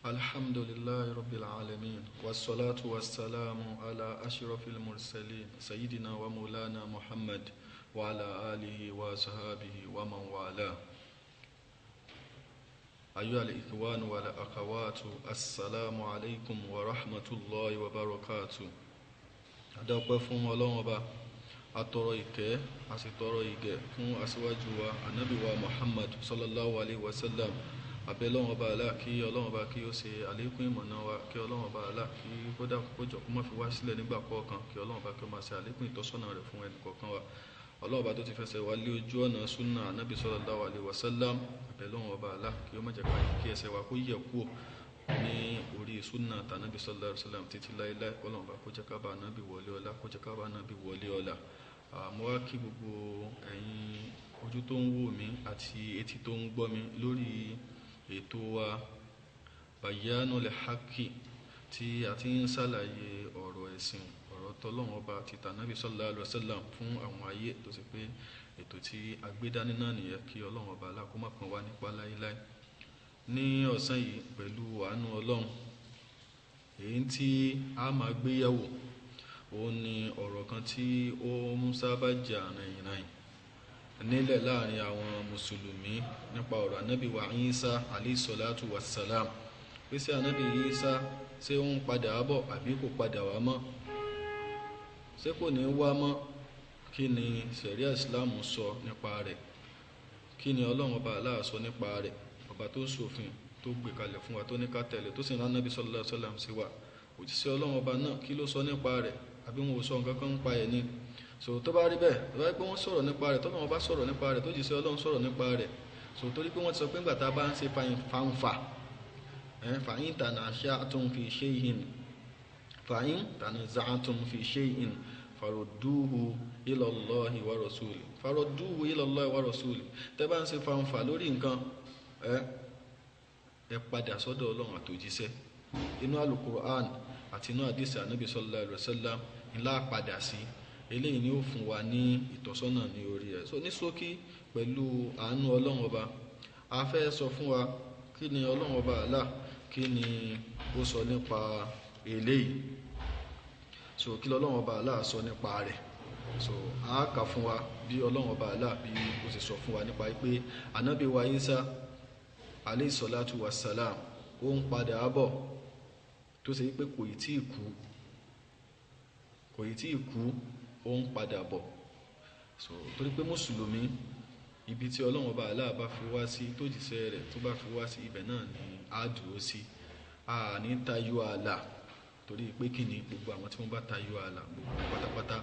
الحمد لله رب العالمين والصلاة والسلام على أشرف المرسلين سيدنا ومولانا محمد وعلى آله وصحبه ومن والاه. أيها الإخوان والأخوات، السلام عليكم ورحمة الله وبركاته. adọ́pẹ́ fún Ọlọ́run Ọba, atọrọ ìkẹ́ asitọrọ ìgẹ̀ fún aṣíwájú wa ànábì wa Muhammad sallallahu alayhi wa sallam. Abẹ́ Ọlọ́run Ọba Allah kí Ọlọ́run Ọba kí ó ṣe àlékún ìmọ̀nà wa, kí Ọlọ́run Ọba Allah kí ó dákun kó jọ kó má fi wá sílẹ̀ nígbà kọ̀ọ̀kan, kí Ọlọ́run Ọba kí ó máa ṣe àlékún ìtọ́sọ́nà rẹ̀ fún ẹnì kọ̀ọ̀kan wa. Ọlọ́run Ọba tó ti fẹsẹ̀ wá lé ojú ọ̀nà súnà ànábì sallallahu alayhi wa sallam. Abẹ́ Ọlọ́run Ọba Allah kí ó má jẹ́ kí ẹsẹ̀ wa kó yẹ̀ kúrò ní orí súnà tànábì sallallahu alayhi wa sallam títí láéláé. Ọlọ́run Ọba kó jẹ́ ká bá ànábì wọlé ọlá, kó jẹ́ ká bá ànábì wọlé ọlá. Mo wá kí gbogbo ẹ̀yin ojú tó ń wò mí àti etí tó ń gbọ́ mi lórí ètò wa Bayanul Haqqi, tí a ti ń ṣàlàyé ọ̀rọ̀ ẹ̀sìn, ọ̀rọ̀ tọ́lọ́run Ọba àti tànábì sallallahu alaihi wasallam fún àwọn ayé, tó sì pé ètò tí a gbé dání náà nìyẹn, kí Ọlọ́run Ọba Allah kó má pọ́n wá nípa láíláí. Ní ọ̀sán yìí pẹ̀lú àánú Ọlọ́run, èyí tí a máa gbé yẹ̀wò òun ni ọ̀rọ̀ kan tí ó ń sábà jà rìnrìn nílẹ̀ láàrin àwọn mùsùlùmí nípa ọ̀rọ̀ ànábì wa Ìsá alayhi salatu wassalam. Pé sí ànábì Ìsá ṣé ó ń padà bọ̀ àbí kò padà wá mọ́, ṣé kò ní wá mọ́? Kí ni ṣẹ̀ríà Islam sọ nípa rẹ̀? Kí ni Ọlọ́run Ọba Allah sọ nípa rẹ̀? Ọba tó ṣòfin, tó gbé kalẹ̀ fún wa, tó ní ká tẹ̀lé, tó sì rán ànábì sallallahu alaihi wasallam sí wa. Òjíṣẹ́ Ọlọ́run Ọba náà kí ló sọ nípa rẹ̀? Àbí wọn ò sọ nǹkan kan nípa ẹ̀ ni? So tó bá rí bẹ́ẹ̀, tó bá rí pé wọ́n sọ̀rọ̀ nípa rẹ̀, tọ́lọ́run bá sọ̀rọ̀ nípa rẹ̀, tó jíṣẹ́ Ọlọ́run sọ̀rọ̀ nípa rẹ̀, so torí pé wọ́n ti sọ pé ńgbà tá a bá ń ṣe fanfa fa'in tanaza'tum fi shay'in farudduhu ila Allahi wa rasuli, farudduhu ila Allahi wa rasuli. Tẹ́ bá ń ṣe fanfa lórí nǹkan, ẹ padà sọ́dọ̀ Ọlọ́run àtòjíṣẹ́. Inú Al-Qur'an àti inú hadisi Ànábì sallallahu alaihi wasallam ńlá padà sí. Eléyìí ni ó fún wa ní ìtọ́sọ́nà ní orí ẹ̀. So ní ṣókí, pẹ̀lú àánú Ọlọ́run Ọba, a fẹ́ sọ fún wa kí ni Ọlọ́run Ọba Allah kí ni ó sọ nípa eléyìí. So kí Ọlọ́run Ọba Allah sọ nípa rẹ̀. So a kà fún wa bí Ọlọ́run Ọba Allah bí ó sì sọ fún wa nípa pé ànábì wa Ìsá alayhi salatu wassalam ó ń padà bọ̀, tó ṣe pé kò ì tí ì kú, ó ń padà bọ̀. So torí pé mùsùlùmí, ibi tí Ọlọ́run Ọba Allah bá fi wá sí, tó jíṣẹ́ rẹ̀ tó bá fi wá sí, ibẹ̀ náà ni a dúró sí. A ní tayọ ààlà, torí pé kí ni gbogbo àwọn tí wọ́n bá tayọ ààlà gbogbo pátápátá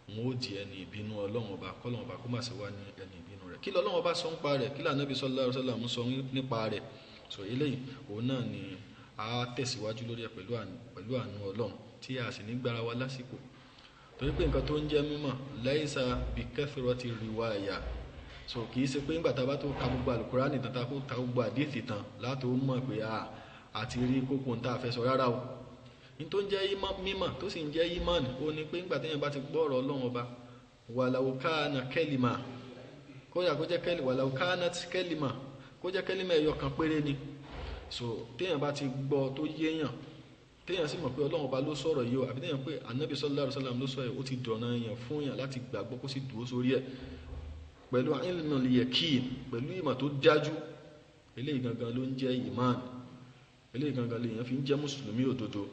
wọn ó di ẹni ìbínú Ọlọ́run Ọba, k'Ọlọ́run Ọba kó má ṣe wá ní ẹni ìbínú rẹ̀. Kí l'Ọlọ́run Ọba sọ nípa rẹ̀? Kí l'Ànábì sallallahu alaihi wasallam sọ nípa rẹ̀? So eléyìí òun náà ni a tẹ̀síwájú lórí ẹ̀ pẹ̀lú àánú Ọlọ́run, tí a sì ní gbára wa lásìkò. Torí pé nǹkan tó ń jẹ́ mímọ̀ laisa bi kathrati riwaya. So kì í ṣe pé nígbà tá a bá tó ka gbogbo Al-Qur'ani tán, tá a kó ka gbogbo àdíìsì tán látò mọ̀ pé àti rí kókó ń tá a fẹ́ sọ rárá o. Ní tó ń jẹ́ mímọ̀ tó sì ń jẹ́ ìmánì, ó ní pé nígbà téèyàn bá ti gbọ́ ọ̀rọ̀ Ọlọ́run Ọba, walau kana kalima, kó yà kó jẹ́ kẹ́lì, walau kanat kalima, kó jẹ́ kẹ́lìmà ẹyọ kan péré ni. So téèyàn bá ti gbọ́ tó yéèyàn, téèyàn sì mọ̀ pé Ọlọ́run Ọba ló sọ̀rọ̀ yìí o, àbí téèyàn pé Ànábì sallallahu alaihi wasallam ló sọ yìí, ó ti dọ̀nà èèyàn fún yàn láti gbàgbọ́ kó sì dúró sórí ẹ̀ pẹ̀lú ilmul yaqin, pẹ̀lú ìmọ̀ tó dájú. Eléyìí gangan ló ń jẹ́ ìmánì, eléyìí gangan lèèyàn fi ń jẹ́ mùsùlùmí òdodo.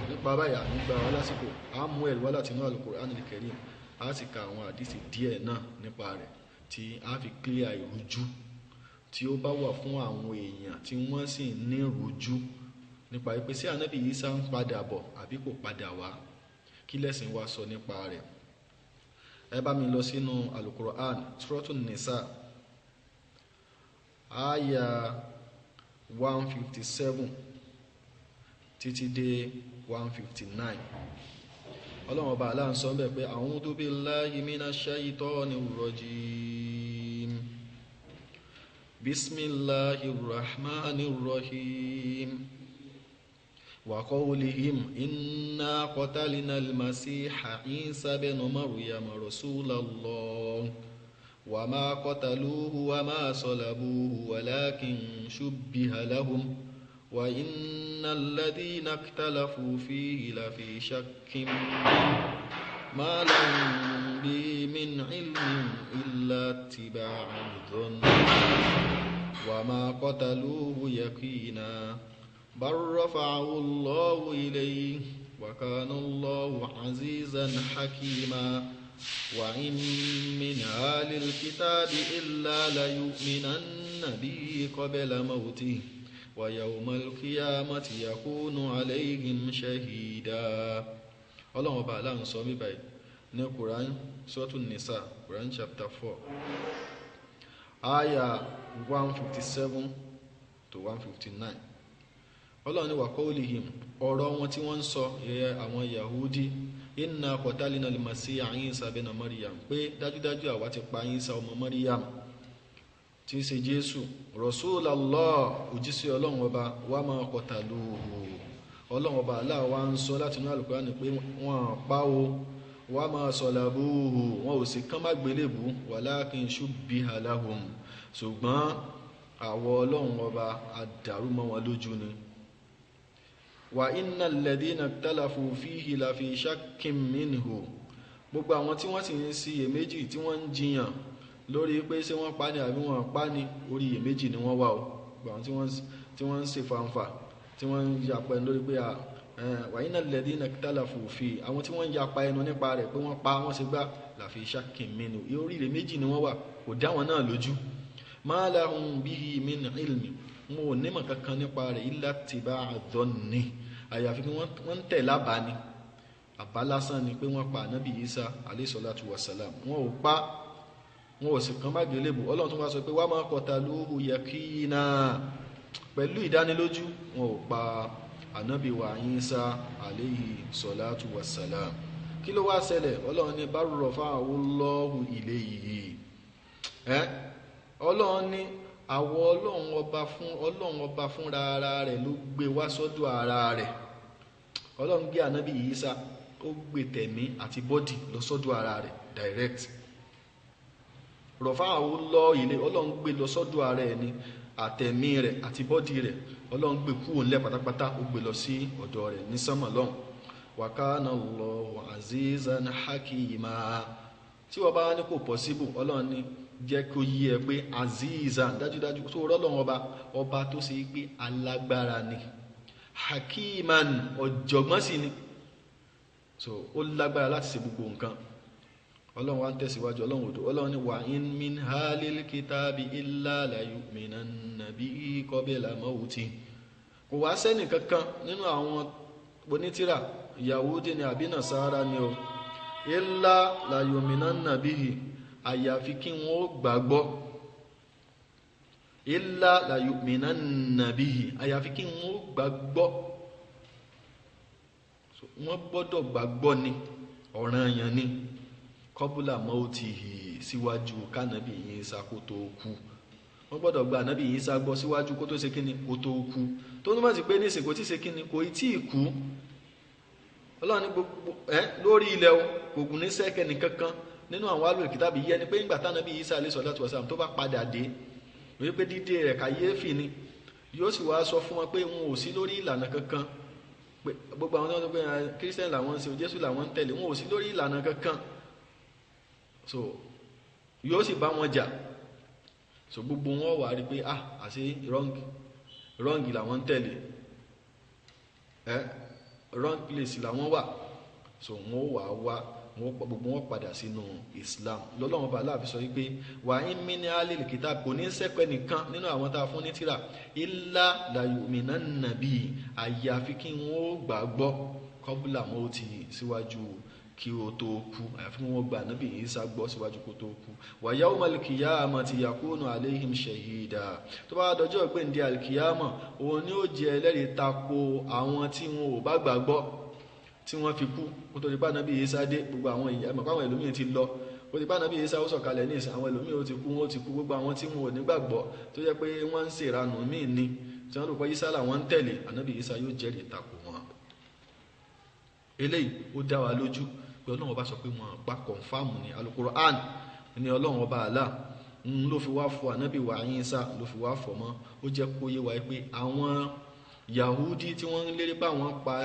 Nípa báyà nígbà wa lásìkò, a mú ẹ̀rí wá láti inú Al-Qur'an al-Karim, a sì ka àwọn àdísì díẹ̀ náà nípa rẹ̀ tí a fi clear ìrújú tí ó bá wà fún àwọn èèyàn tí wọ́n sì ní ìrújú nípa pé sí ànábì Ìsá ń padà bọ̀ àbí kò padà wá. Kí lẹ́sìn wa sọ nípa rẹ̀? Ẹ bá mi lọ sínú Al-Qur'an, Suratun Nisa, àyà 157 títí dé 159. Ọlọ́run Ọba Allah ń sọ bẹ́ẹ̀ pé a'udhu billahi minash shaytanir rajim. Bismillahir rahmanir rahim. Wa qawlihim inna qatalna al-masiha Isa ibn Maryam rasulallah wa ma qataluhu wa ma salabuhu walakin shubbiha lahum وإن الذين اختلفوا فيه لفي شك ما لهم به من علم إلا اتباع الظن وما قتلوه يقينا بل رفعه الله إليه وكان الله عزيزا حكيما وإن من أهل الكتاب إلا ليؤمنن به قبل موته ويوم القيامة يكون عليهم شهيدا. Ọlọ́run ọba Allah ń sọ mí báyìí ní Quran Suratul Nisa Quran chapter 4 ayah 157 to 159. Ọlọ́run ní wa qawlihim ọ̀rọ̀ wọn tí wọ́n ń sọ àwọn Yahudi inna qatalna al-Masiha Isa bin Maryam pé dájúdájú àwa ti pa Isa ọmọ Maryam tí í ṣe Jésù Rasulallah òjíṣẹ́ Ọlọ́run ọba wa ma qataluhu. Ọlọ́run ọba Allah wa ń sọ láti inú Al-Qur'an pé wọ́n pa o wa ma salabuhu wọn ò sì kán má gbélébù walakin shubbiha lahum ṣùgbọ́n àwọ Ọlọ́run ọba àdàrú mọ́ wọn lójú ni. Wa innal ladhina ikhtalafu fihi la fi shakkin minhu gbogbo àwọn tí wọ́n sì ń ṣiyèméjì tí wọ́n ń jiyàn lórí pé ṣé wọ́n pa ni àbí wọ́n pa ni orí iyèméjì ni wọ́n wà o. Gbogbo àwọn tí wọ́n ń ṣe fanfa tí wọ́n ń yapa ẹnu lórí pé wa innal ladhina ikhtalafu fihi àwọn tí wọ́n ń yapa ẹnu nípa rẹ̀ pé wọ́n pa wọ́n ṣe gbá la fi shakkin minhu orí iyèméjì ni wọ́n wà kò dá wọn náà lójú. Ma lahum bihi min ilmi wọn ò nímọ̀ kankan nípa rẹ̀ illa ittiba'a dhanni àyàfi kí wọ́n tẹ̀ lábàá ni àbá lásán ni pé wọ́n pa ànábì Isa alayhi salatu wassalam wọn ò pa wọn ò sì kàn má gbélébù. Ọlọ́run tún wá sọ pé wa ma qataluhu yaqina pẹ̀lú ìdánilójú wọn ò pa ànábì wa Isa alayhi salatu wassalam. Kí ló wá ṣẹlẹ̀? Ọlọ́run ní bal rafa'ahu Allahu ilayhi Ọlọ́run ní àwọ Ọlọ́run ọba fúnra ara rẹ̀ ló gbé wá sọ́dọ̀ ara rẹ̀. Ọlọ́run gbé ànábì Ìsá ó gbé tẹ̀mí àti bọ́dì lọ sọ́dọ̀ ara rẹ̀ direct. Rafa'ahu Allahu ilayhi Ọlọ́run gbé lọ sọ́dọ̀ ara ẹ̀ ní àtẹ̀mí rẹ̀ àti bọ́dì rẹ̀ Ọlọ́run gbé kúrò ńlẹ̀ pátápátá ó gbé lọ sí ọ̀dọ̀ rẹ̀ ní sánmà lọ́hùn. Wa kana Allahu azizan hakima tí wọ́n bá ní kò possible Ọlọ́run ní jẹ́ kó yí ẹ pé azizan dájúdájú tó rọ́lọ́run ọba tó ṣe pé alágbára ni hakiman ọ̀jọ̀gbọ́n sì ni so ó lágbára láti ṣe gbogbo nǹkan. Ọlọ́run wá ń tẹ̀síwájú Ọlọ́run ní wa in min halil kitabi illa la yu'minanna bihi qabla mawti kò wá sẹ́nì kankan nínú àwọn onítìrà Yahudi ni àbí Nasara ni o illa la yu'minanna bihi àyàfi kí wọ́n ó gbàgbọ́ illa la yu'minanna bihi àyàfi kí wọ́n ó gbàgbọ́ wọ́n gbọ́dọ̀ gbàgbọ́ ni ọ̀ranyàn ni qabla mawtihi síwájú kánábì Ìsá kó tó kú. Wọ́n gbọ́dọ̀ gba ànábì Ìsá gbọ́ síwájú kó tó ṣe kíni kó tó kú tó ní mọ̀ sí pé nísìn kò tí ṣe kíni kò tí ì kú. Ọlọ́run ní gbogbo lórí ilẹ̀ ògùn ní sẹ́kẹ̀ nìkankan nínú àwọn alùpùpù kìtàbí yẹ ni pé ńgbà tánábì Ìsá alayhi salatu wasalam tó bá padà dé wípé pé dídé rẹ̀ kàyéfì ni yóò sì wá sọ fún wọn pé wọn ò sí lórí ìlànà kankan pé gbogbo àwọn tó ń pè kírísítẹ́nì làwọn ń ṣe Jésù làwọn ń tẹ̀lé wọn ò sí lórí ìlànà kankan so yóò sì bá wọn jà so gbogbo wọn wà rí pé àṣé wrong làwọn ń tẹ̀lé wrong place làwọn wà so wọn wà gbogbo wọn padà sínú Islam. Lọ́lọ́run bá láàfin sọ wípé wà ń mí ní alil kitab kò ní sẹ́pẹ́ nìkan nínú àwọn tá a fún ní tírà illa la yu'minanna bihi àyàfi kí wọ́n ó gbàgbọ́ qabla mawtihi síwájú kí ó tó kú àyàfi kí wọ́n gbà Ànábì Ìsá gbọ́ síwájú kó tó kú. Wa yawmal qiyamati yakunu alayhim shahida tó bá dọjọ́ ìgbéǹde alkiyama òun ni ó jẹ́ ẹlẹ́rìí tako àwọn tí wọn ò bá gbàgbọ́ tí wọ́n fi kú kó tó di pa Ànábì Ìsá dé. Gbogbo àwọn ìyá mọ̀ páwọn ẹlòmíì ti lọ ó di pa Ànábì Ìsá ó sọ̀kalẹ̀ ní ìsìn àwọn ẹlòmíì ó ti kú gbogbo àwọn tí wọn ò nígbàgbọ́ tó jẹ́ pé wọ́n ń ṣèranù míì ni tí wọ́n rò pé Ìsá làwọn ń tẹ̀lé Ànábì Ìsá yóò jẹ́rìí tako wọn. Eléyìí ó dá wa lójú pé Ọlọ́run ọba sọ pé wọn àgbà kọ̀ǹfàmù ní Al-Qur'an ní Ọlọ́run ọba Allah ló fi wá fọ Ànábì wa Ìsá ló fi wá fọ mọ́ ó jẹ́ kó yé wa pé àwọn Yahudi tí wọ́n ń lérí bá wọn pa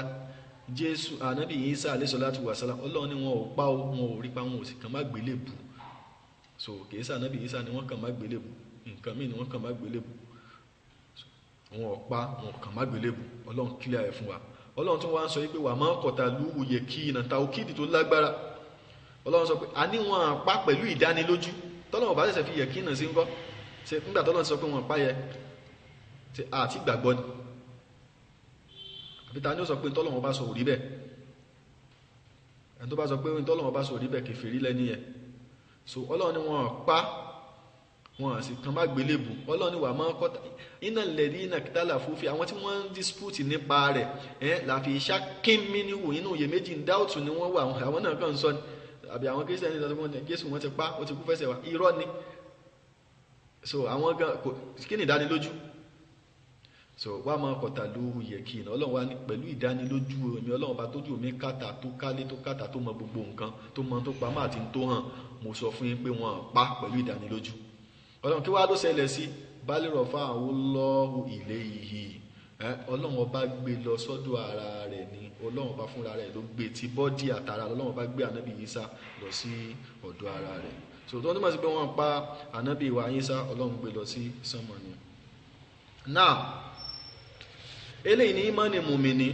Jésù ànábì Ìsá alayhi salatu wa salam, Ọlọ́run ni wọn ò pa o, wọn ò rí pa, wọn ò sì kàn má gbélébù. So kìí sá ànábì Ìsá ni wọ́n kàn má gbélébù, nǹkan míì ni wọ́n kàn má gbélébù. Wọn ò pa, wọn kàn má gbélébù. Ọlọ́run clear ẹ̀ fún wa. Ọlọ́run tún wá ń sọ pé wà máa qataluhu yaqinan, tawkidi tó lágbára. Ọlọ́run sọ pé a ní wọn àpá pẹ̀lú ìdánilójú. Tọ́lọ́run bá ṣẹ̀ṣẹ̀ fi yaqinan sí ńkọ́, ṣe nígbà tọ́lọ́run sọ pé wọn pa yẹ ṣe àti gbàgbọ́ ni. Àbí ta ni ó sọ pé tọ́lọ́run bá sọ òrí bẹ́ẹ̀? Ẹni tó bá sọ pé tọ́lọ́run bá sọ òrí bẹ́ẹ̀ kèfèrí lẹ́ni yẹn. So Ọlọ́run ni wọn pa, wọn sì kàn má gbélébù. Ọlọ́run ni wà máa kọ́ta iná lẹ̀dí iná kìtàlà fúnfì, àwọn tí wọ́n ń dispute nípa rẹ̀ láfi ṣákín mínú inú òye méjì ń dáùtù ni wọ́n wà, àwọn náà kàn ń sọ ni. Àbí àwọn kírísítẹ́nì sọ pé Jésù wọn ti pa, ó ti kú fẹsẹ̀ wa, irọ́ ni. So àwọn gan kí ni ìdánilójú? So wà máa qataluhu yaqinan, Ọlọ́run wá ní pẹ̀lú ìdánilójú èmi Ọlọ́run bá tójú mi kàtà tó kálé tó kàtà tó mọ gbogbo nǹkan tó mọ tó pamọ́ àti tó hàn, mo sọ fún yín pé wọ́n pa pẹ̀lú ìdánilójú. Ọlọ́run kí wá ló ṣẹlẹ̀ sí bal rafa'ahu Allahu ilayhi, Ọlọ́run ọba gbé lọ sọ́dọ̀ ara rẹ̀ ni, Ọlọ́run ọba fúnra rẹ̀ ló gbé ti bọ́dí àtàrà, Ọlọ́run ọba gbé ànábì Ìsá lọ sí ọ̀dọ̀ ara rẹ̀. So tó ní mọ̀ sí pé wọ́n pa ànábì wa Ìsá, Ọlọ́run gbé lọ sí sánmọ̀ ni. Now eléyìí ní ìmánì mùmínì,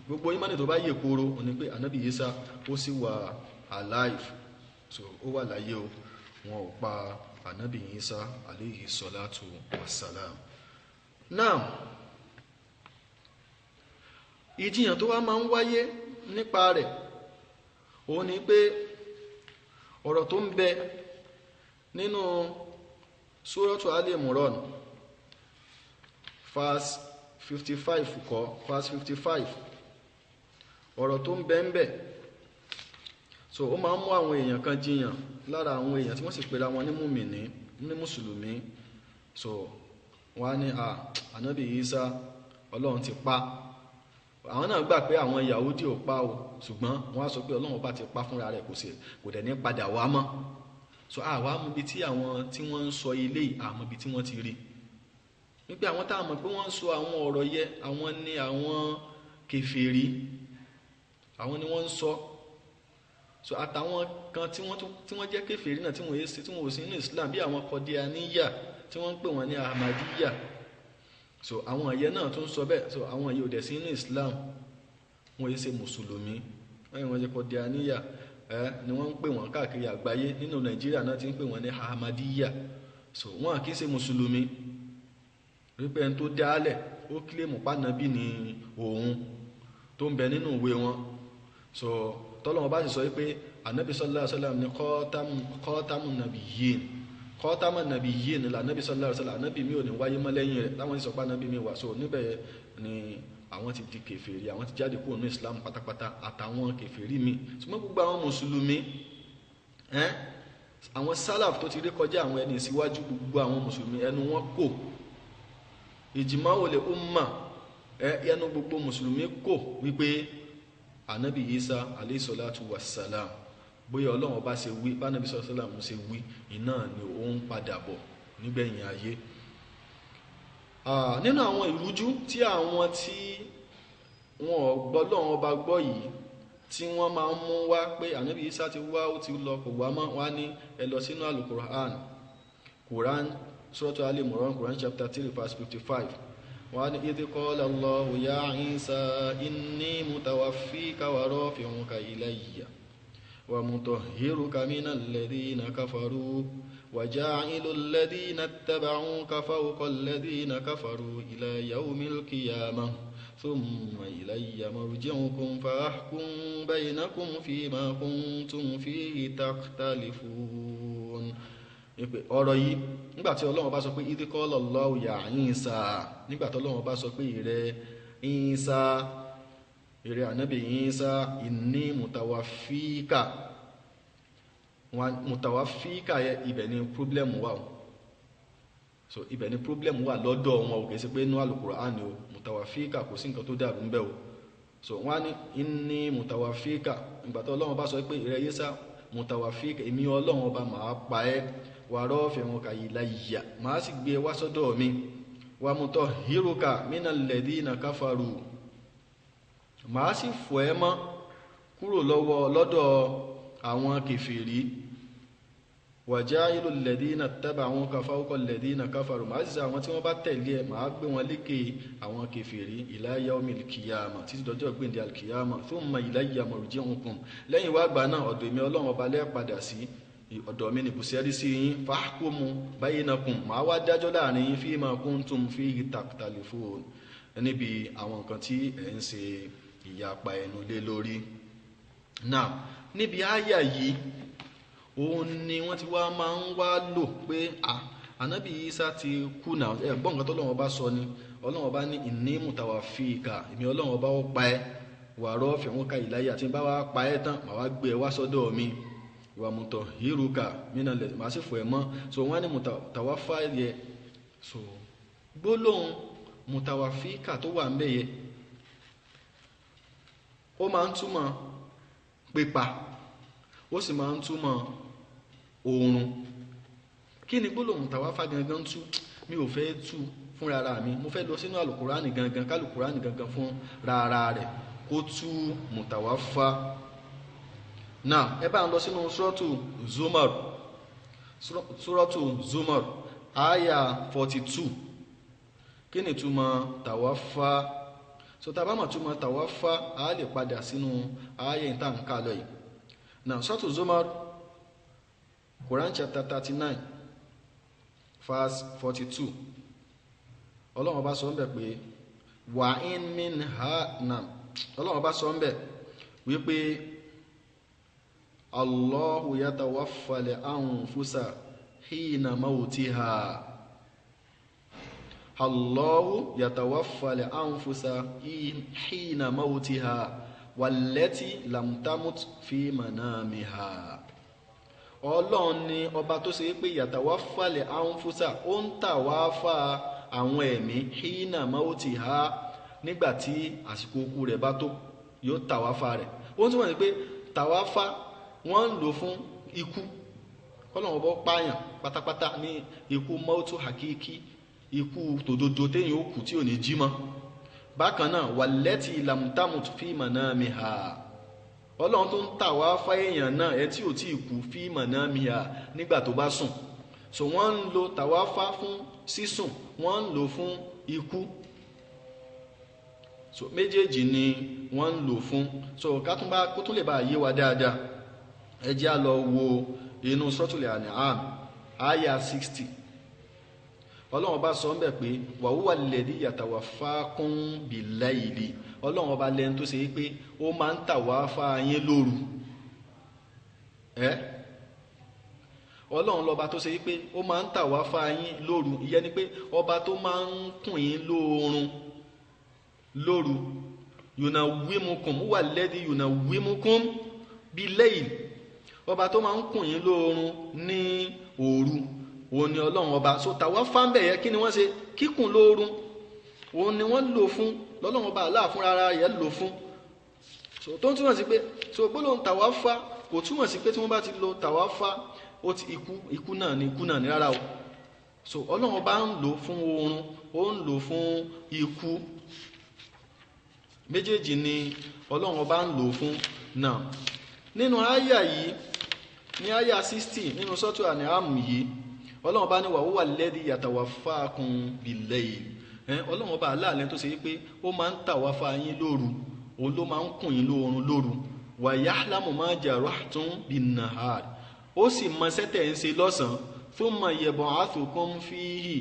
gbogbo ìmánì tó bá yè kóró ó ní pé ànábì Ìsá ó sì wà alive, so ó wà láyé o, wọn ò pa ànábì Ìsá alayhi salatu wassalam. Now ìjiyàn tó wá máa ń wáyé nípa rẹ̀ ó ní pé ọ̀rọ̀ tó ń bẹ nínú Suratu Ali Imran verse 55 kọ́ verse 55, ọ̀rọ̀ tó ń bẹ ń bẹ, so ó máa ń mú àwọn èèyàn kan jiyàn lára àwọn èèyàn tí wọ́n sì pera wọn ní mùmínì ní mùsùlùmí. So wọ́n á ní ànábì Ìsá Ọlọ́run ti pa, àwọn náà gbà pé àwọn Yahudi ò pa o, ṣùgbọ́n wọ́n á sọ pé Ọlọ́run bá ti pa fúnra rẹ̀, kò dẹ̀ ní padà wá mọ́. So àwa mú ibi tí àwọn tí wọ́n ń sọ ilé yìí, àmọ́ ibi tí wọ́n ti rí wípé àwọn tá a mọ̀ pé wọ́n ń sọ àwọn ọ̀rọ̀ yẹ, àwọn ni àwọn kèfèrí, àwọn ni wọ́n ń sọ. So àtàwọn kan tí wọ́n jẹ́ kèfèrí náà tí wọ́n ò sí nínú Islam, bí àwọn Qadianiyya tí wọ́n ń pè wọ́n ní Ahmadiyya. So àwọn ẹ̀yẹ náà tún sọ bẹ́ẹ̀. So àwọn ẹ̀yẹ ò dẹ̀ sí nínú Islam, wọ́n yé ṣe mùsùlùmí, wọ́n jẹ́ Qadianiyya ni wọ́n ń pè wọ́n káàkiri àgbáyé. Nínú Nàìjíríà náà ti ń pè wọ́n ní Ahmadiyya. So wọ́n kì í ṣe mùsùlùmí, wípé ẹni tó dálẹ̀ ó kílèmù pánàbí ni òun tó ń bẹ nínú ìwé wọn. So tọ́lọ́wọ́n bá sì sọ wípé ànábì sallallahu alaihi wasallam ní khatamun nabiyyin, khatamun nabiyyin ni ànábì sallallahu alaihi wasallam, ànábì mi ò ní wáyé mọ́ lẹ́yìn rẹ̀, táwọn sì sọ pé ànábì mi wà. So níbẹ̀ ni àwọn ti di kèfèrí, àwọn ti jáde kúrò ní Islam pátápátá, àtàwọn kèfèrí mi. Ṣùgbọ́n gbogbo àwọn mùsùlùmí àwọn sálàf tó ti rí kọjá àwọn ẹni síwájú, gbogbo àwọn mùsùlùmí ẹnu wọn kò, ìjìmáwò lè umma ẹnu gbogbo mùsùlùmí kò wípé ànábì Ìsá alayhi salatu wassalam, bóyá Ọlọ́run bá ṣe wí, bánábì sallallahu alaihi wasallam ṣe wí, iná ni ó ń padà bọ̀ nígbẹ̀yìn ayé. Nínú àwọn ìrújú tí àwọn tí wọn gbọ́ Ọlọ́run ọba gbọ́ yìí tí wọ́n máa ń mú wá pé ànábì Ìsá ti wá, ó ti lọ, kò wá mọ́, wá ní ẹ lọ sínú Quran Suratu Ali Imran, Quran chapter 3 verse 55. Wa idh qala Allahu ya Isa inni mutawaffika wa rafi'uka ilayya wa mutahhiruka minal ladhina kafaru wa ja'ilul ladhina ittaba'uka fawqa alladhina kafaru ila yawmil qiyamah thumma ilayya marji'ukum fa ahkum bainakum fima kuntum fihi takhtalifun. Ọ̀rọ̀ yìí nígbàtí Ọlọ́run bá sọ pé idh qala Allahu ya Isa, nígbàtí Ọlọ́run bá sọ pé ìrẹ Isa, ìrẹ ànábì Isa, inni mutawaffika, mutawaffika yẹ ibẹ̀ ni problem wà o. So ibẹ̀ ni problem wà lọ́dọ̀ wọn o, kìí ṣe pé inú Al-Qur'an ni o. Mutawaffika kò sí nǹkan tó dàrú ń bẹ o. So wọ́n ní inni mutawaffika, nígbàtí Ọlọ́run bá sọ pé ìrẹ Isa mutawaffika, èmi Ọlọ́run ọba máa pa ẹ́, wa rafi'uka ilayya, máa sì gbé wá sọ́dọ̀ mi, wa mutahhiruka minal ladina kafaru màá sì fọ̀ ẹ́ mọ́ kúrò lọ́dọ̀ àwọn kèfèrí waja'ilul ladina taba'uka fawqa alladina kafaru màá sì sọ àwọn tí wọ́n bá tẹ̀lé ẹ màá gbé wọn lékè àwọn kèfèrí ila yawmil qiyamah títí dọjọ́ gbèǹde al-qiyamah thumma ilayya marji'ukum lẹ́yìn wá gbà náà ọ̀dọ̀ mi Ọlọ́run ọba lẹ́ padà sí ọ̀dọ̀ mi ní bùsẹ́rí sí yín fahkumu bainakum màá wá dájọ́ láàrin yín fima kuntum fihi takhtalifun níbi àwọn nǹkan tí ẹ̀ ń ṣe ìyapa ẹnu lé lórí. Náà níbi àyà yìí òun ni wọ́n ti wá máa ń wá lò pé ànábì Ìsá ti kú náà gbọ́n nǹkan tó Ọlọ́run ọba sọ ni Ọlọ́run ọba ní inni mutawaffika èmi Ọlọ́run ọba ó pa ẹ́ wa rafi'uka ilayya tí n bá wá pa ẹ́ tán màá wá gbé ẹ wá sọ́dọ̀ mi wa mutahhiruka minal ladina màá sì fọ̀ ẹ́ mọ́ so wọ́n á ní mutawaffa yẹ so gbólóhùn mutawaffika tó wà ń bẹ̀ yẹ ó máa ń túmọ̀ pípa ó sì máa ń túmọ̀ oorun kí ni gbólóhùn mutawaffa gangan tú mi ò fẹ́ tú fún rárá mi mo fẹ́ lọ sínú alukurani gangan kálùkùránì gangan fún rárá rẹ̀ kó tú mutawaffa náà ẹ bá ń lọ sínú suratu Zumar aya 42 kí ni túmọ̀ tawaffa so tá bá mọ̀ túmọ̀ tawaffa a lè padà sínú aya ìtànkà lọ yìí náà suratu Zumar Quran chapter 39 verse 42 Ọlọ́run bá sọ ń bẹ̀ pé wa in minha nam Ọlọ́run bá sọ ń bẹ̀ wípé Allahu yatawaffal anfusa hina mautiha Allahu yatawaffal anfusa hina mautiha wallati lam tamut fi manamiha Ọlọ́run ni ọba tó ṣe pé yatawaffal anfusa ó ń tàwáfà àwọn ẹ̀mí hina mautiha nígbàtí àsìkò ikú rẹ̀ bá tó yóò tàwáfà rẹ̀ ó ń túmọ̀ sí pé tàwáfà wọ́n ń lò fún ikú Ọlọ́run bọ́ pààyàn pátápátá ní ikú mautu hakiki ikú tòdodo téèyàn ó kú tí ò ní jí mọ́ bákan náà wallati lam tamut fi manamiha Ọlọ́run tó ń tàwáfà èèyàn náà ẹ tí ò tí ì kú fi manamiha nígbà tó bá sùn so wọ́n ń lo tàwáfà fún sísùn wọ́n ń lò fún ikú so méjèèjì ni wọ́n ń lò fún so kó tún lè bá yé wa dáadáa ẹ jẹ́ á lọ wo inú Suratul An'am aya 60 Ọlọ́run ọba sọ ń bẹ̀ pé wa huwa alladhi yatawaffakum bil-layli Ọlọ́run ọba lẹ́nu tó ṣe pé ó máa ń tàwáfà yín lóru Ọlọ́run lọ́ba tó ṣe pé ó máa ń tàwáfà yín lóru ìyẹn ni pé ọba tó máa ń kùn yín lóorun lóru yunawwimukum huwa alladhi yunawwimukum bil-layl ọba tó máa ń kùn yín lóorun ní òru òun ni Ọlọ́run ọba so tàwáfà ń bẹ̀ yẹ kí ni wọ́n ṣe kíkùn lóorun òun ni wọ́n lò fún lọ́lọ́run ọba Allah fúnra ara yẹ lò fún so tó ń túmọ̀ sí pé so gbólóhùn tàwáfà kò túmọ̀ sí pé tí wọ́n bá ti lo tàwáfà ó ti ikú náà ni rárá o so Ọlọ́run ọba ń lò fún oorun ó ń lò fún ikú méjèèjì ni Ọlọ́run ọba ń lò fún náà nínú àyà yìí ní àyà 60 nínú Suratul An'am yìí Ọlọ́run ọba ní wa huwa alladhi yatawaffakum bil-layl Ọlọ́run ọba aláàlẹ́ tó ṣe wípé ó máa ń tàwáfà yín lóru òun ló máa ń kùn yín lóorun lóru wa ya'lamu ma jarahtum bin-nahar ó sì mọ sẹ́tẹ̀ ń ṣe lọ́sàn-án thumma yab'athukum fihi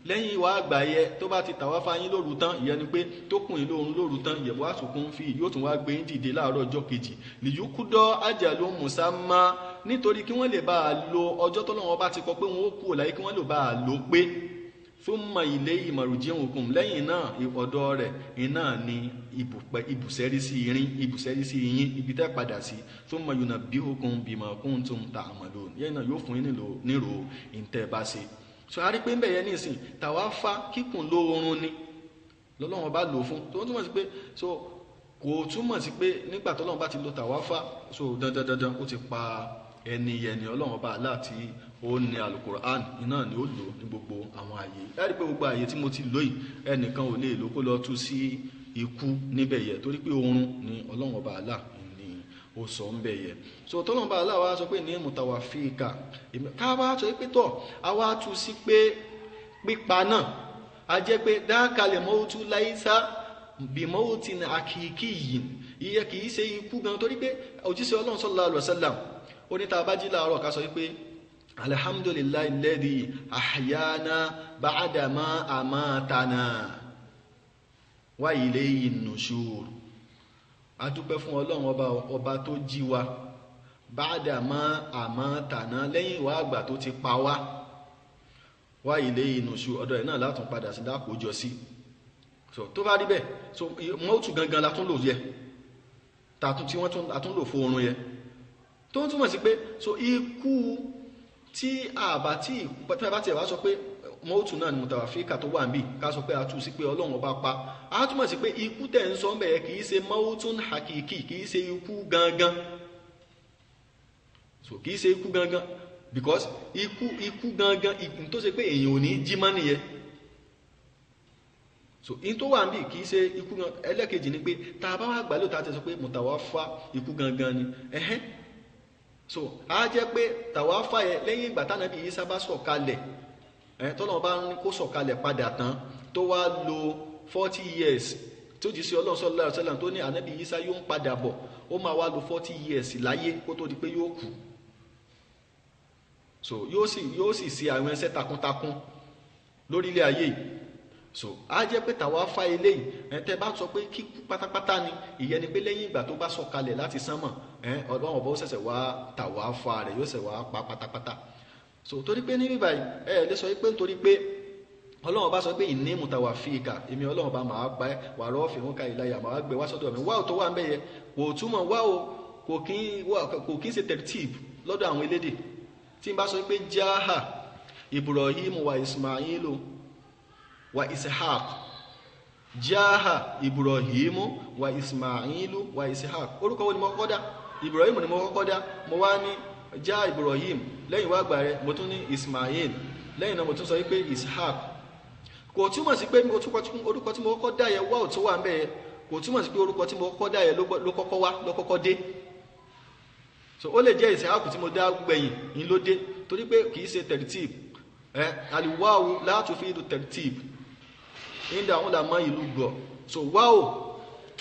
lẹ́yìn ìwà àgbáyé tó bá ti tàwáfà yín lóru tán ìyẹn ni pé tó kùn yín lóru tán yab'athukum fihi yóò tún wá gbé yín dìde láàárọ̀ ọjọ́ kejì liyuqda ajalun musamma nítorí kí wọ́n lè bá a lo ọjọ́ tọ́lọ́run bá ti kọ pé wọ́n ó kú láyé kí wọ́n lè bá a lò pé thumma ilayhi marji'ukum lẹ́yìn náà ọ̀dọ̀ rẹ̀ iná ni ibùsẹ́rí sí yín ibi tẹ́ padà sí thumma yunabbi'ukum bima kuntum ta'malun yẹn náà yóò fún yín nírò ìtẹ́ bá ṣe so a rí pé ń bẹ̀yẹ nísìn tàwáfà kíkùn lóorun ni lọ́lọ́run bá lò fún tó túmọ̀ sí pé so kò túmọ̀ sí pé nígbà tọ́lọ́run bá ti lo tàwáfà so dandan ó ti pa ẹni yẹni Ọlọ́run bá láti ó ní alukur'an iná ni ó lò ní gbogbo àwọn àyè láti pé gbogbo àyè tí mo ti lò yìí ẹnìkan ò lè lò kó lọ tú sí ikú níbẹ̀ yẹ torí pé oorun ni Ọlọ́run Ọba Allah ni ó sọ ń bẹ̀ yẹ so tọ́lọ́run Ọba Allah wá sọ pé ní mutawafika ká wá sọ pé tọ́ a wá tú sí pé pípa náà a jẹ́ pé dákàlẹ̀ mọ́tú láìsá bí mọ́tí ní àkìkí yìí iye kìí ṣe ikú gan torí pé òjíṣẹ́ Ọlọ́run sallallahu alaihi wasallam ó ní tá bá jí láàárọ̀ ká sọ wípé alhamdulillahi alladhi ahyana ba'da ma amatana wa ilayhi nushur a dúpẹ́ fún Ọlọ́run ọba tó jí wa ba'da ma amatana lẹ́yìn wá àgbà tó ti pa wá wa ilayhi nushur ọ̀dọ̀ ẹ̀ náà látún padà sí dákòójọ sí so tó bá rí bẹ́ẹ̀ so mọ́tù gangan la tún lò yẹ tàtún tí wọ́n tún lò fún oorun yẹ tó ń túmọ̀ sí pé so ikú tí àbá tí bá ti ẹ̀wá sọ pé mọ́tù náà ni mutawafika tó wà níbí ká sọ pé a tú sí pé Ọlọ́run ọba pa á túmọ̀ sí pé ikú tẹ̀ ń sọ bẹ́ẹ̀ kìí ṣe mọ́tún hakiki kìí ṣe ikú gangan so kìí ṣe ikú gangan because ikú gangan tó ṣe pé èèyàn ò ní jí mọ́ nìyẹn so in tó wà níbí kìí ṣe ikú gangan ẹlẹ́kejì ni pé tá a bá wà gbàlẹ́ òtá ti sọ pé mutawafa ikú gangan ni ẹ̀hẹ́n so a jẹ́ pé tàwáfà yẹ lẹ́yìn ìgbà tánàbí Ìsá bá sọ̀kalẹ̀ tọ́lọ́run bá ní kó sọ̀kalẹ̀ padà tán tó wá lo 40 years tó jí sí Ọlọ́run sallallahu alaihi wasallam tó ní ànábì Ìsá yóò ń padà bọ̀ ó máa wá lo 40 years láyé kó tó di pé yóò kú so yóò sì ṣe àwọn ẹsẹ̀ takuntakun lórílẹ̀ ayé yìí so a jẹ́ pé tàwáfà eléyìí tẹ́ bá sọ pé kíkú pátápátá ni ìyẹn ni pé lẹ́yìn ìgbà tó bá sọ̀kalẹ̀ láti sánmọ̀ Ọlọ́run ọba ó ṣẹ̀ṣẹ̀ wá tàwáfà rẹ̀ yóò ṣẹ̀ wá pa pátápátá so torí pé níbí báyìí lè sọ pé nítorí pé Ọlọ́run ọba sọ pé inni mutawafika èmi Ọlọ́run ọba máa pa ẹ́ wà rọ́ọ̀fì ń ka ìlàyà máa gbé wá sọ́dọ̀ mi wáò tó wà ń bẹ̀ yẹ kò túmọ̀ wáò kò kí ń ṣe tertib lọ́dọ̀ àwọn elédè tí n bá sọ pé jaha Ibrahim wa Ismailu wa Ishaq jaha Ibrahimu wa Ismailu wa Ishaq orúkọ wo ni mo kọ́kọ́ dá Ibrahim ni mo kọ́kọ́ dá mo wá ní já Ibrahim lẹ́yìn wá gbà rẹ̀ mo tún ní Ismail lẹ́yìn náà mo tún sọ wípé Ishaq kò túmọ̀ sí pé orúkọ tí mo kọ́kọ́ dá yẹ wá ò tó wà ń bẹ̀ yẹ kò túmọ̀ sí pé orúkọ tí mo kọ́kọ́ dá yẹ ló kọ́kọ́ wá ló kọ́kọ́ dé so ó lè jẹ́ Ishaq tí mo dá gbẹ̀yìn ní ló dé torí pé kì í ṣe tertib aliwawu la tufidu tertib inda àwọn làmọ ìlú gbọ so wáò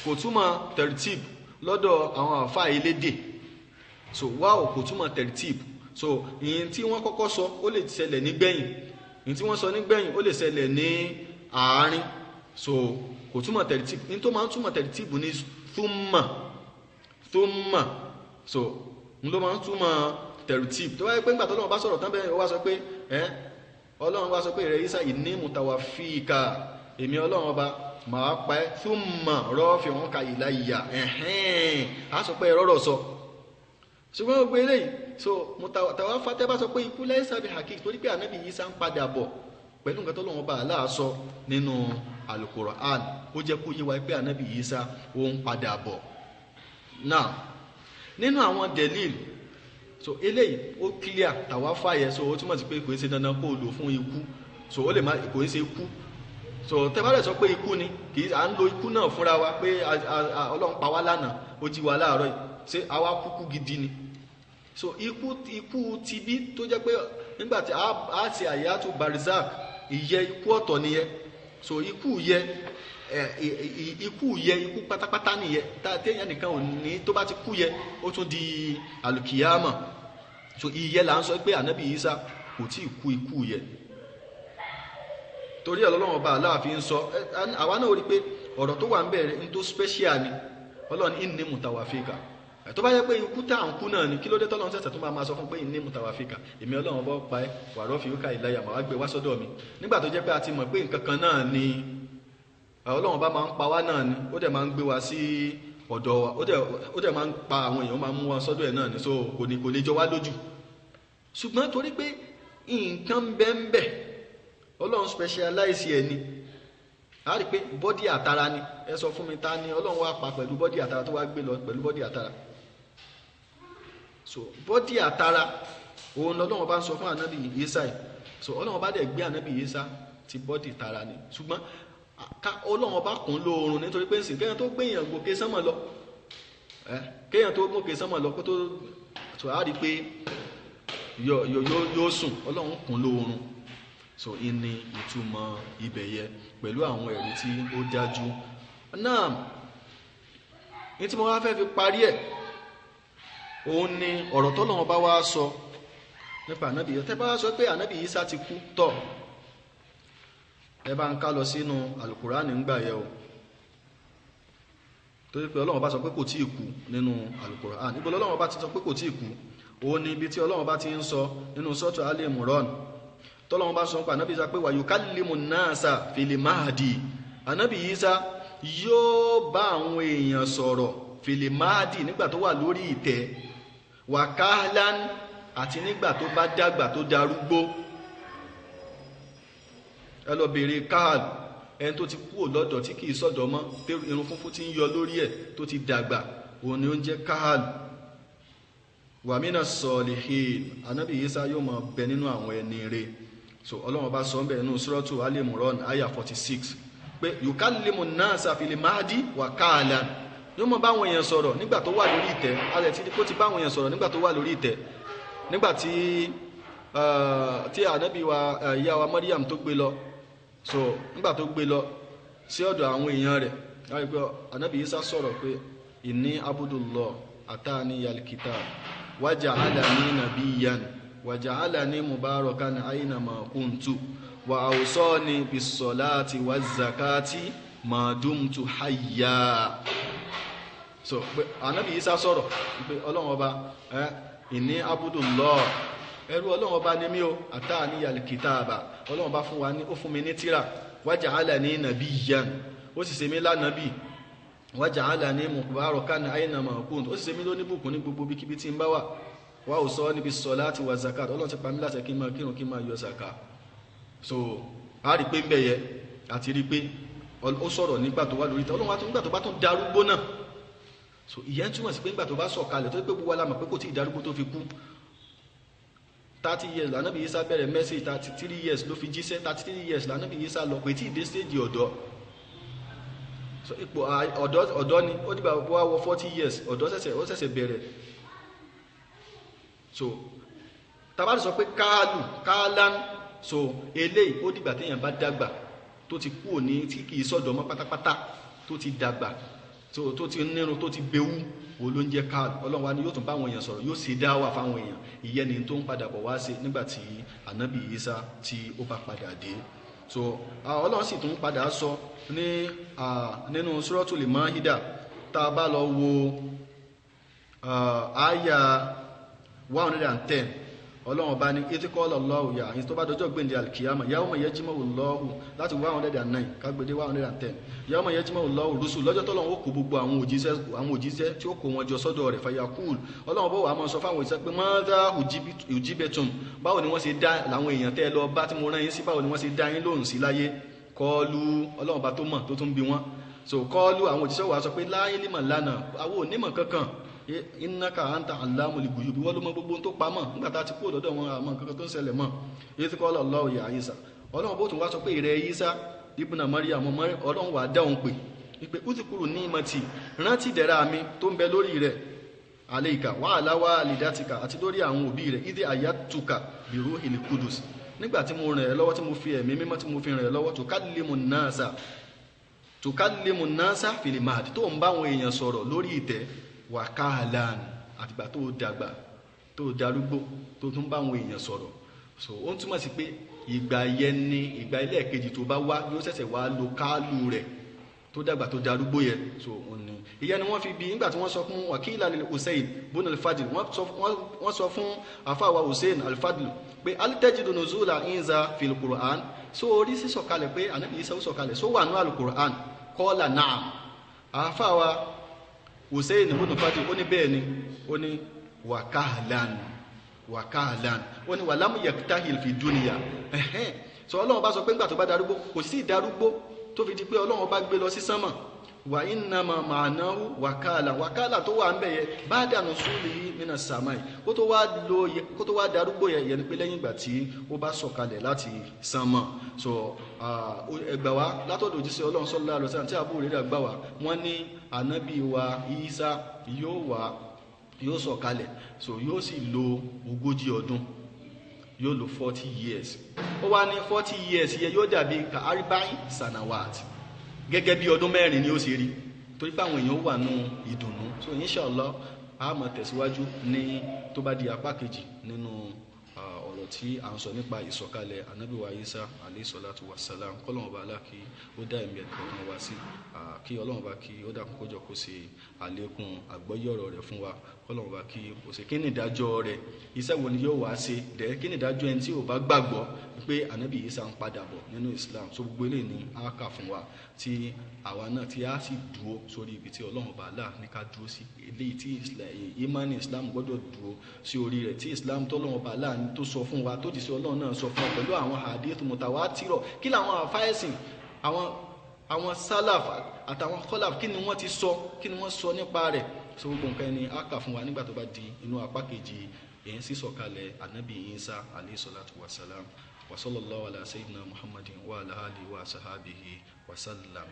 kò túmọ̀ tertib lọ́dọ̀ àwọn àfa elédè so wáò kò túmọ̀ tertib so ìyẹn tí wọ́n kọ́kọ́ sọ ó lè ṣẹlẹ̀ nígbẹ̀yìn ìyẹn tí wọ́n sọ nígbẹ̀yìn ó lè ṣẹlẹ̀ ní àárín so kò túmọ̀ tertib ní tó máa ń túmọ̀ tertib ní thumma so ní ló máa ń túmọ̀ tertib tó wáyé pé ńgbà tọ́lọ́run bá sọ̀rọ̀ tán bẹ́ẹ̀ ó wá sọ pé Ọlọ́run wá sọ pé rẹ̀ Ìsá inni mutawafika èmi Ọlọ́run ọba máa pa ẹ́ thumma rafi'uka ilayya a sọ pé rọ́rọ̀ sọ ṣùgbọ́n gbogbo eléyìí so mutawafa tẹ́ bá sọ pé ikú laysa bi hakik torí pé ànábì Ìsá ń padà bọ̀ pẹ̀lú nǹkan tọ́lọ́run ọba Allah sọ nínú Al-Qur'an ó jẹ́ kó yé wa pé ànábì Ìsá ó ń padà bọ̀ náà nínú àwọn delil so eléyìí ó clear tàwáfà yẹ so ó túmọ̀ sí pé kò ń ṣe dandan kó o lò fún ikú so ó lè má kò ń ṣe ikú so tẹ́bàrẹ̀ sọ pé ikú ni kì í à ń lo ikú náà fúnra wa pé Ọlọ́run pa wá lánàá ó jí wa láàárọ̀ yìí ṣé àwa kúkú gidi ni so ikú ti bí tó jẹ́ pé nígbàtí a ṣe àyàtú barzak ìyẹ ikú ọ̀tọ̀ nìyẹn so ikú ikú pátápátá nìyẹn téèyàn nìkan ò ní tó bá ti kú yẹ ó tún di alùkìyàmà so ìyẹ là ń sọ pé ànábì Ìsá kò tí ì kú ikú yẹ torí Ọlọ́run ọba aláàfin ń sọ àwa náà rí pé ọ̀rọ̀ tó wà ń bẹ̀rẹ̀ ní tó special ni Ọlọ́run inni mutawafika tó bá yẹ pé ikú tá à ń kú náà ni kí ló dé tọ́lọ́run ṣẹ̀ṣẹ̀ tó máa sọ fún pé inni mutawafika èmi Ọlọ́run ọba pa ẹ́ wà rafi'uka ilayya máa wá gbé wá sọ́dọ̀ mi nígbà tó jẹ́ pé a ti mọ̀ pé nǹkan kan náà ni Ọlọ́run ọba máa ń pa wá náà ni ó dẹ̀ máa ń gbé wa sí ọ̀dọ̀ wa ó dẹ̀ máa ń pa àwọn èèyàn máa ń mú wa sọ́dọ̀ ẹ̀ náà ni so kò lè jọ wá lójú ṣùgbọ́n torí pé nǹkan bẹ́ẹ̀ Ọlọ́run specialize ẹ̀ ni a rí pé bọ́dí àtara ni ẹ sọ fún mi ta ni Ọlọ́run wá pa pẹ̀lú bọ́dí àtara tó wá gbé lọ pẹ̀lú bọ́dí àtara so bọ́dí àtara òun lọ́lọ́run bá ń sọ fún ànábì Ìsá yìí. So ọlọ́run bá dẹ̀ gbé ànábì Ìsá ti bọ́dì tara ni, ṣùgbọ́n ọlọ́run bá kún lóorun nítorí pé nsìn kéèyàn tó gbéyàn gòkè sánmọ̀ lọ kéèyàn tó gòkè sánmọ̀ lọ kó tó tó a rí pé yóò sùn, ọlọ́run kún lóorun. So ìní ìtumọ̀ ibẹ̀ yẹ pẹ̀lú àwọn ẹ̀rí tí ó dájú náà. Ní tí mo wá fẹ́ fi parí ẹ̀ òun ni ọ̀rọ̀ tọ́lọ́run bá wá sọ nípa ànábì Ìsá. Tẹ́ bá wá sọ pé ànábì Ìsá ti kú tọ̀, ẹ bá ń ká lọ sínú Al-Qur'ani ń gbà yẹ o, torí pé ọlọ́run bá sọ pé kò tí ì kú nínú Al-Qur'ani. Níbo lọ́lọ́run bá ti sọ pé kò tí ì kú? òun ni ibi tí ọlọ́run bá ti ń sọ nínú Suratu Ali Imran, tọ́lọ́run bá sọ pé ànábì Ìsá pé wa yukallimu nnasa fil mahdi, ànábì Ìsá yóò bá àwọn èèyàn sọ̀rọ̀ fil mahdi nígbà tó wà lórí ìtẹ́, wa kahlan àti nígbà tó bá dàgbà tó darúgbó. Ẹ lọ bèèrè kahal, ẹni tó ti kúrò lọ́dọ̀ tí kìí sọ̀dọ̀ mọ́, irun funfun tí ń yọ lórí ẹ̀ tó ti dàgbà, òun ni ó ń jẹ́ kahal. Wa minas solihin, ànábì Ìsá yóò máa bẹ nínú àwọn ẹni rere. So ọlọ́run bá sọ ń bẹ̀ nínú Suratu Ali Imran ayah 46 pé yukallimu nnasa fil mahdi wa kahlan, yóò máa bá àwọn èèyàn sọ̀rọ̀ nígbà tó wà lórí ìtẹ́. alẹ́ tí kò ti bá àwọn èèyàn sọ̀rọ̀ nígbà tó wà lórí ìtẹ́, nígbà tí ànábì wa ìyá wa Maryam tó gbé lọ, so nígbà tó gbé lọ sí ọ̀dọ̀ àwọn èèyàn rẹ̀, láti pé ànábì Ìsá sọ̀rọ̀ pé inni abudullah ataniyal kitab wa ja'alani nabiyyan wa ja'alani mubarakan aynama kuntu wa awsani bis salati waz zakati ma dumtu hayya. So pé ànábì Ìsá sọ̀rọ̀ pé ọlọ́run ọba inni abudullah, ẹrú ọlọ́run ọba ni mí o, ataniyal kitaba, ọlọ́run bá fún wa ní, ó fún mi ní tírà, wa ja'alani nabiyyan, ó sì ṣe mí lánàbí, wa ja'alani mubarakan aynama kuntu, ó sì ṣe mí lóníbùkún ní gbogbo bíkíbi tí ń bá wà, wa awsani bis salati waz zakat, ọlọ́run ti pa mí láṣẹ kí n máa kírun kí n máa yọ zaka. So a rí pé ń bẹ̀yẹ àti rí pé ó sọ̀rọ̀ nígbà tó wà lórí ìtẹ́, ọlọ́run wá tún nígbà tó bá tún darúgbó náà. So ìyẹn túmọ̀ sí pé nígbà tó bá sọ̀kalẹ̀ tó pé gbogbo wa la mọ̀ pé kò tí ì darúgbó tó fi kú. 30 years lànàbì Ìsá bẹ̀rẹ̀ mẹ́sì, 33 years ló fi jíṣẹ́, 33 years lànàbì Ìsá lọ pé tí ìdé stage ọ̀dọ́. So ipò ọ̀dọ́ ni ó dìgbà wá wọ 40 years ọ̀dọ́ ṣẹ̀ṣẹ̀ bẹ̀rẹ̀. So tàbí sọ pé káàlán, so eléyìí ó dìgbà téèyàn bá dàgbà tó ti kú òní tí kìí sọ̀dọ̀ mọ́ pátápátá, tó ti dàgbà, tó ti nírun, tó ti bewú, wo ló ń jẹ́ káàlù. Ọlọ́run wa ni yóò tún bá àwọn èèyàn sọ̀rọ̀, yóò ṣe dáwà fáwọn èèyàn. Ìyẹn ni tó ń padà bọ̀ wá ṣe nígbàtí ànábì Ìsá tí ó bá padà dé. So Ọlọ́run sì tún padà sọ nínú Suratul Maida, tá a bá lọ wo àyà 110, Ọlọ́run bá ní etíkọ́lọ̀ lọ́wọ́ yà ní tó bá dọjọ́ gbẹ̀ndé alkiyama yawma yajma'u Allahu, láti 109 kágbèdé 110, yawma yajma'u Allahu rusul, lọ́jọ́ tọ́lọ́run ó kó gbogbo àwọn òjíṣẹ́ tí ó kó wọn jọ sọ́dọ̀ rẹ̀, fayaqul, Ọlọ́run bó wà máa sọ fáwọn òjíṣẹ́ pé madha ujibetum, báwo ni wọ́n ṣe dá làwọn èèyàn tẹ́ lọ bá tí mo rán yín sí, báwo ni wọ́n ṣe dá yín lóhùn sí láyé. Qalu, Ọlọ́run bá tó mọ̀ tó tún bí wọn. So qalu, àwọn òjíṣẹ́ wà sọ pé la ilma lana, àwọn onímọ̀ kankan, innaka anta allamul ghuyub, wọ́n ló mọ gbogbo tó pamọ́, nígbà tá ti kú lọ́dọ̀ wọn àmọ́ nǹkan tó ń ṣẹlẹ̀ mọ́. Idh qala Allahu ya Isa, Ọlọ́run bó tún wá sọ pé ìrẹ Isa ibn Maryam, Ọlọ́run wà dáhùn pé wípé udhkuru ni'mati, rántí dẹ̀ra mi tó ń bẹ lórí rẹ̀, alayka wa ala walidatika, àti lórí àwọn òbí rẹ̀, idh ayyadtuka bi ruhil qudus, nígbà tí mo ràn ẹ́ lọ́wọ́, tí mo fi ẹ̀mí mímọ́ tí mo fi ràn ẹ́ lọ́wọ́, tukallimu nnasa fil mahdi, tó ń bá àwọn èèyàn sọ̀rọ̀ lórí ìtẹ́, wa kahlan, àtìgbà tó dàgbà tó darúgbó tó tún bá àwọn èèyàn sọ̀rọ̀. So ó ń túmọ̀ sí pé ìgbà yẹn ni ìgbà ilé ẹ̀kejì tó bá wá yóò ṣẹ̀ṣẹ̀ wá lo káàlù rẹ̀ tó dàgbà tó darúgbó yẹn. So òun ni ìyẹn ni wọ́n fi bí nígbà tí wọ́n sọ fún wakila lil Hussein bun al-Fadl, wọ́n sọ fún àfáwà Hussein al-Fadl pé alitajidu nuzula inza fil Qur'an, so orí sí sọ̀kalẹ̀ pé ànábì Ìsá sọ̀kalẹ̀, so wà ní al-Qur'an. Qala na'am, àfáwà Hussein bun al-Fadl ó ní bẹ́ẹ̀ ni, ó ní wa kahlan, ó ní walam yaktahil fi dunya. So Ọlọ́run bá sọ pé nígbà tó bá darúgbó, kò sí ìdarúgbó tó fi di pé Ọlọ́run bá gbé lọ sí sánmà, wa innama ma'nahu wàkálà tó wà ń bẹ̀ yẹ ba'da nusulihi minas samai kó tó wá darúgbó yẹ ní pé lẹ́yìn ìgbà tí ó bá sọ̀kalẹ̀ láti sánmà. So ẹgbà wa látọ̀dọ̀ òjíṣẹ́ Ọlọ́run sallallahu alaihi wasallam tí Abu Hurairah gbà wá wọ́n ní ànábì wa Ìsá yóò sọ̀kalẹ̀, so yóò sì lo 40 ọdún, yóò lo 40 years. Ó wá ní 40 years yẹ yóò dàbí ka arba'in sanawat, gẹ́gẹ́ bí ọdún 4 ni ó ṣe rí, torí pé àwọn èèyàn wà nù ìdùnnú. So inshallah a máa tẹ̀síwájú ní tó bá di apá kejì nínú ọ̀rọ̀ tí à ń sọ nípa ìsọ̀kalẹ̀ ànábì wa Ìsá alayhi salatu wassalam. kọ́lọ́run bá lá kí ó dá ẹ̀mí ẹ̀kọ́ kan wá sí, kí Ọlọ́run bá kí ó dákun kójọ kó ṣe àlékún àgbọ́yé ọ̀rọ̀ rẹ̀ fún wa. kọ́lọ́run bá kí ó ṣe kí ni ìdájọ́ rẹ̀, iṣẹ́ wo ni yóò wá ṣe, dẹ̀ kí ni ìdájọ́ ẹni tí ò bá gbàgbọ́ pé ànábì Ìsá ń padà bọ̀ nínú Islam. So gbogbo eléyìí ni a kà fún wa tí àwa náà tí a sì dúró sórí ibi tí Ọlọ́run bá là ní ká dúró sí, eléyìí tí ìmánì Islam gbọ́dọ̀ dúró sí orí rẹ̀, tí Islam tọ́lọ́run bá là tó sọ fún wa, tó ti sọ Ọlọ́run náà sọ fún wa pẹ̀lú àwọn hadith mutawatirọ̀. Kí làwọn àfáìsìn àwọn salaf àtàwọn khalaf kí ni wọ́n ti sọ, kí ni wọ́n sọ nípa rẹ̀. So gbogbo nǹkan ni a kà fún wa nígbà tó bá di inú apá kejì èyí sísọ̀kalẹ̀ ànábì Ìsá alayhi salatu wassalam. wa sallallahu ala sayyidina Muhammadin wa ala alihi wa sahabihi wa sallam.